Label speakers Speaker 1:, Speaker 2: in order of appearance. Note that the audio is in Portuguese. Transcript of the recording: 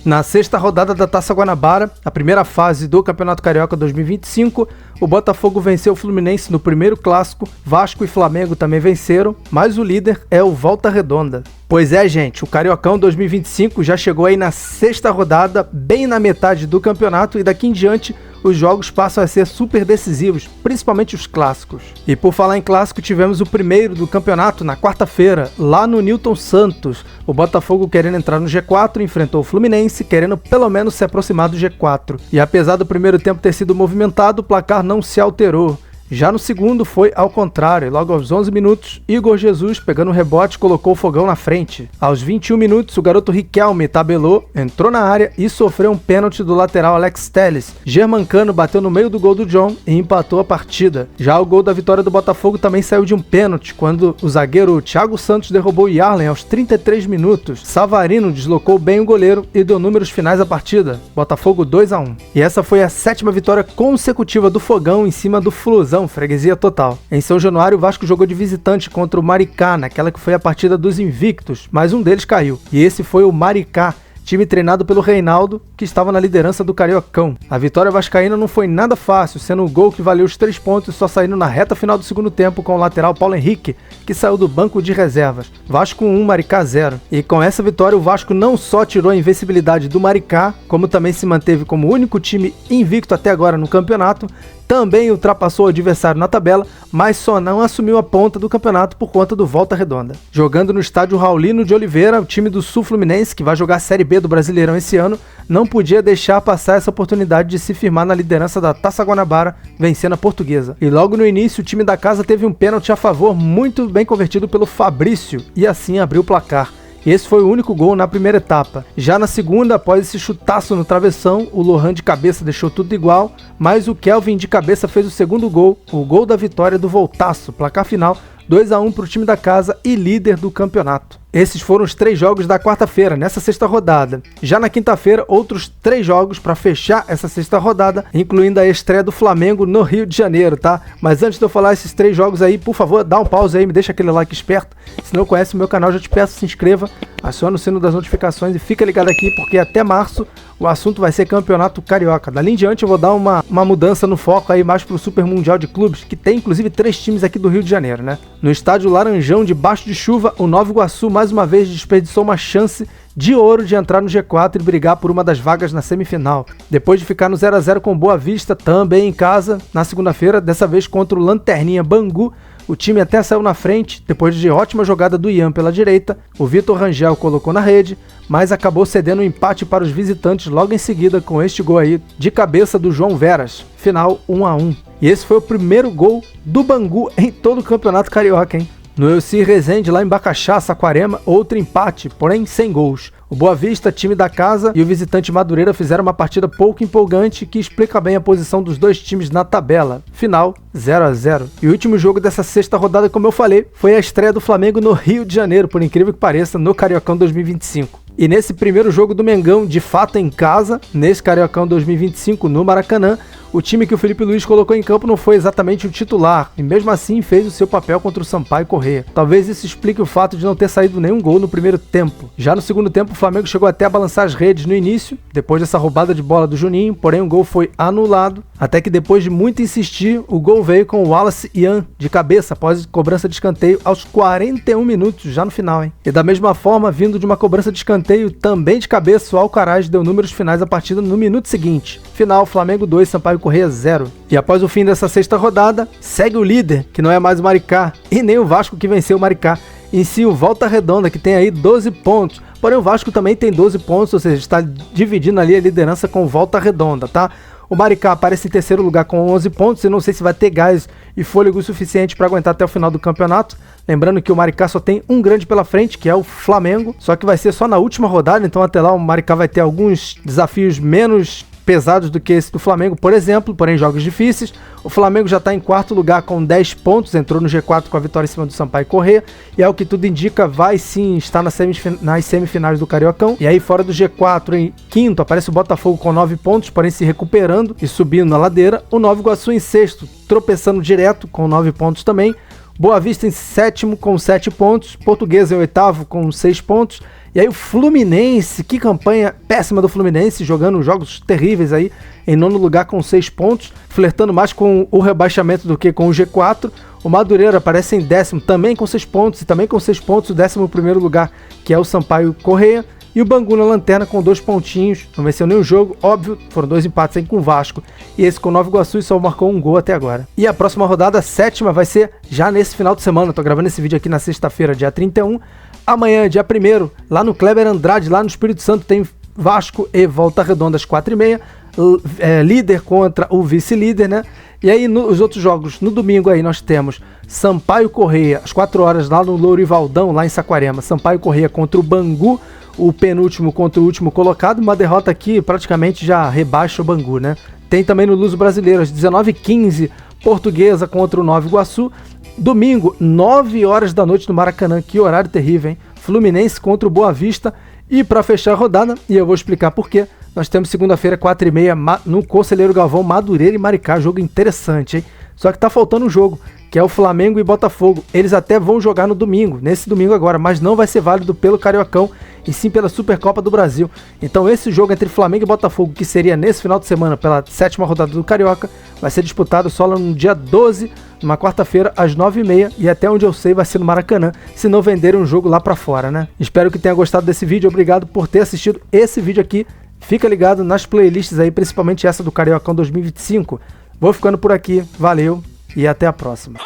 Speaker 1: Na sexta rodada da Taça Guanabara, a primeira fase do Campeonato Carioca 2025, o Botafogo venceu o Fluminense no primeiro clássico, Vasco e Flamengo também venceram, mas o líder é o Volta Redonda. Pois é, gente, o Cariocão 2025 já chegou aí na sexta rodada, bem na metade do campeonato, e daqui em diante os jogos passam a ser super decisivos, principalmente os clássicos. E por falar em clássico, tivemos o primeiro do campeonato na quarta-feira, lá no Newton Santos. O Botafogo, querendo entrar no G4, enfrentou o Fluminense, querendo pelo menos se aproximar do G4. E apesar do primeiro tempo ter sido movimentado, o placar não se alterou. Já no segundo foi ao contrário, logo aos 11 minutos, Igor Jesus, pegando o rebote, colocou o fogão na frente. Aos 21 minutos, o garoto Riquelme tabelou, entrou na área e sofreu um pênalti do lateral Alex Telles. Germancano bateu no meio do gol do John e empatou a partida. Já o gol da vitória do Botafogo também saiu de um pênalti, quando o zagueiro Thiago Santos derrubou o Yarlen aos 33 minutos. Savarino deslocou bem o goleiro e deu números finais à partida. Botafogo 2-1. E essa foi a 7ª vitória consecutiva do Fogão em cima do Flusão, freguesia total. Em São Januário, o Vasco jogou de visitante contra o Maricá, naquela que foi a partida dos invictos, mas um deles caiu. E esse foi o Maricá, time treinado pelo Reinaldo, que estava na liderança do Cariocão. A vitória vascaína não foi nada fácil, sendo o gol que valeu os 3 pontos só saindo na reta final do segundo tempo com o lateral Paulo Henrique, que saiu do banco de reservas. Vasco 1, Maricá 0. E com essa vitória, o Vasco não só tirou a invencibilidade do Maricá, como também se manteve como único time invicto até agora no campeonato, também ultrapassou o adversário na tabela, mas só não assumiu a ponta do campeonato por conta do Volta Redonda. Jogando no estádio Raulino de Oliveira, o time do Sul Fluminense, que vai jogar a Série B do Brasileirão esse ano, não podia deixar passar essa oportunidade de se firmar na liderança da Taça Guanabara, vencendo a Portuguesa. E logo no início, o time da casa teve um pênalti a favor muito bem convertido pelo Fabrício, e assim abriu o placar. Esse foi o único gol na primeira etapa. Já na segunda, após esse chutaço no travessão, o Lohan de cabeça deixou tudo igual, mas o Kelvin de cabeça fez o segundo gol, o gol da vitória do Voltaço. Placar final 2-1 para o time da casa e líder do campeonato. Esses foram os 3 jogos da quarta-feira, nessa sexta rodada. Já na quinta-feira, outros 3 jogos para fechar essa sexta rodada, incluindo a estreia do Flamengo no Rio de Janeiro, tá? Mas antes de eu falar esses 3 jogos aí, por favor, dá um pause aí, me deixa aquele like esperto. Se não conhece o meu canal, já te peço, se inscreva, aciona o sino das notificações e fica ligado aqui, porque até março o assunto vai ser Campeonato Carioca. Dali em diante eu vou dar uma mudança no foco aí mais pro Super Mundial de Clubes, que tem inclusive 3 times aqui do Rio de Janeiro, né? No estádio Laranjão, debaixo de chuva, o Nova Iguaçu mais uma vez desperdiçou uma chance de ouro de entrar no G4 e brigar por uma das vagas na semifinal. Depois de ficar no 0-0 com Boa Vista, também em casa, na segunda-feira, dessa vez contra o Lanterninha Bangu, o time até saiu na frente, depois de ótima jogada do Ian pela direita, o Vitor Rangel colocou na rede, mas acabou cedendo um empate para os visitantes logo em seguida com este gol aí de cabeça do João Veras, final 1-1. E esse foi o primeiro gol do Bangu em todo o Campeonato Carioca, hein? No Elci Rezende, lá em Bacaxá, Saquarema, outro empate, porém sem gols. O Boa Vista, time da casa, e o visitante Madureira fizeram uma partida pouco empolgante que explica bem a posição dos dois times na tabela. Final 0-0. E o último jogo dessa sexta rodada, como eu falei, foi a estreia do Flamengo no Rio de Janeiro, por incrível que pareça, no Cariocão 2025. E nesse primeiro jogo do Mengão, de fato em casa, nesse Cariocão 2025 no Maracanã, o time que o Felipe Luiz colocou em campo não foi exatamente o titular, e mesmo assim fez o seu papel contra o Sampaio Corrêa. Talvez isso explique o fato de não ter saído nenhum gol no primeiro tempo. Já no segundo tempo, o Flamengo chegou até a balançar as redes no início, depois dessa roubada de bola do Juninho, porém o gol foi anulado, até que depois de muito insistir, o gol veio com o Wallace Ian de cabeça, após cobrança de escanteio aos 41 minutos, já no final, hein? E da mesma forma, vindo de uma cobrança de escanteio também de cabeça, o Alcaraz deu números finais da partida no minuto seguinte. Final, Flamengo 2, Sampaio Corrêa 0. E após o fim dessa sexta rodada, segue o líder, que não é mais o Maricá, e nem o Vasco que venceu o Maricá, em si o Volta Redonda, que tem aí 12 pontos. Porém o Vasco também tem 12 pontos, ou seja, está dividindo ali a liderança com o Volta Redonda, tá? O Maricá aparece em terceiro lugar com 11 pontos, eu não sei se vai ter gás e fôlego suficiente para aguentar até o final do campeonato. Lembrando que o Maricá só tem um grande pela frente, que é o Flamengo, só que vai ser só na última rodada, então até lá o Maricá vai ter alguns desafios menos pesados do que esse do Flamengo, por exemplo, porém jogos difíceis. O Flamengo já está em quarto lugar com 10 pontos, entrou no G4 com a vitória em cima do Sampaio Corrêa, e ao que tudo indica, vai sim estar nas semifinais do Cariocão. E aí fora do G4, em quinto, aparece o Botafogo com 9 pontos, porém se recuperando e subindo na ladeira. O Nova Iguaçu em sexto, tropeçando direto com 9 pontos também. Boa Vista em sétimo com 7 pontos, Portuguesa em oitavo com 6 pontos, E aí o Fluminense, que campanha péssima do Fluminense, jogando jogos terríveis aí, em 9º lugar com 6 pontos, flertando mais com o rebaixamento do que com o G4. O Madureira aparece em 10º, também com 6 pontos, e também com 6 pontos o 11º lugar, que é o Sampaio Corrêa. E o Bangu na lanterna com 2 pontinhos, não venceu nenhum jogo, óbvio, foram 2 empates aí com o Vasco. E esse com o Nova Iguaçu e só marcou um gol até agora. E a próxima rodada, a 7ª, vai ser já nesse final de semana. Eu tô gravando esse vídeo aqui na sexta-feira, dia 31. Amanhã, dia 1º, lá no Kleber Andrade, lá no Espírito Santo, tem Vasco e Volta Redonda às 4h30. Líder contra o vice-líder, né? E aí os outros jogos, no domingo aí nós temos Sampaio Corrêa, às 4 horas, lá no Lourivaldão, lá em Saquarema. Sampaio Corrêa contra o Bangu, o penúltimo contra o último colocado. Uma derrota aqui praticamente já rebaixa o Bangu, né? Tem também no Luso Brasileiro, às 19h15, Portuguesa contra o Nova Iguaçu. Domingo, 9 horas da noite no Maracanã, que horário terrível, hein? Fluminense contra o Boa Vista. E para fechar a rodada, e eu vou explicar por quê, nós temos segunda-feira, 4h30, no Conselheiro Galvão, Madureira e Maricá. Jogo interessante, hein? Só que tá faltando um jogo, que é o Flamengo e Botafogo. Eles até vão jogar no domingo, nesse domingo agora, mas não vai ser válido pelo Cariocão, e sim pela Supercopa do Brasil. Então esse jogo entre Flamengo e Botafogo, que seria nesse final de semana, pela 7ª rodada do Carioca, vai ser disputado só no dia 12, numa quarta-feira, às 9h30, e até onde eu sei vai ser no Maracanã, se não venderem um jogo lá pra fora, né? Espero que tenha gostado desse vídeo, obrigado por ter assistido esse vídeo aqui. Fica ligado nas playlists aí, principalmente essa do Cariocão 2025. Vou ficando por aqui, valeu e até a próxima.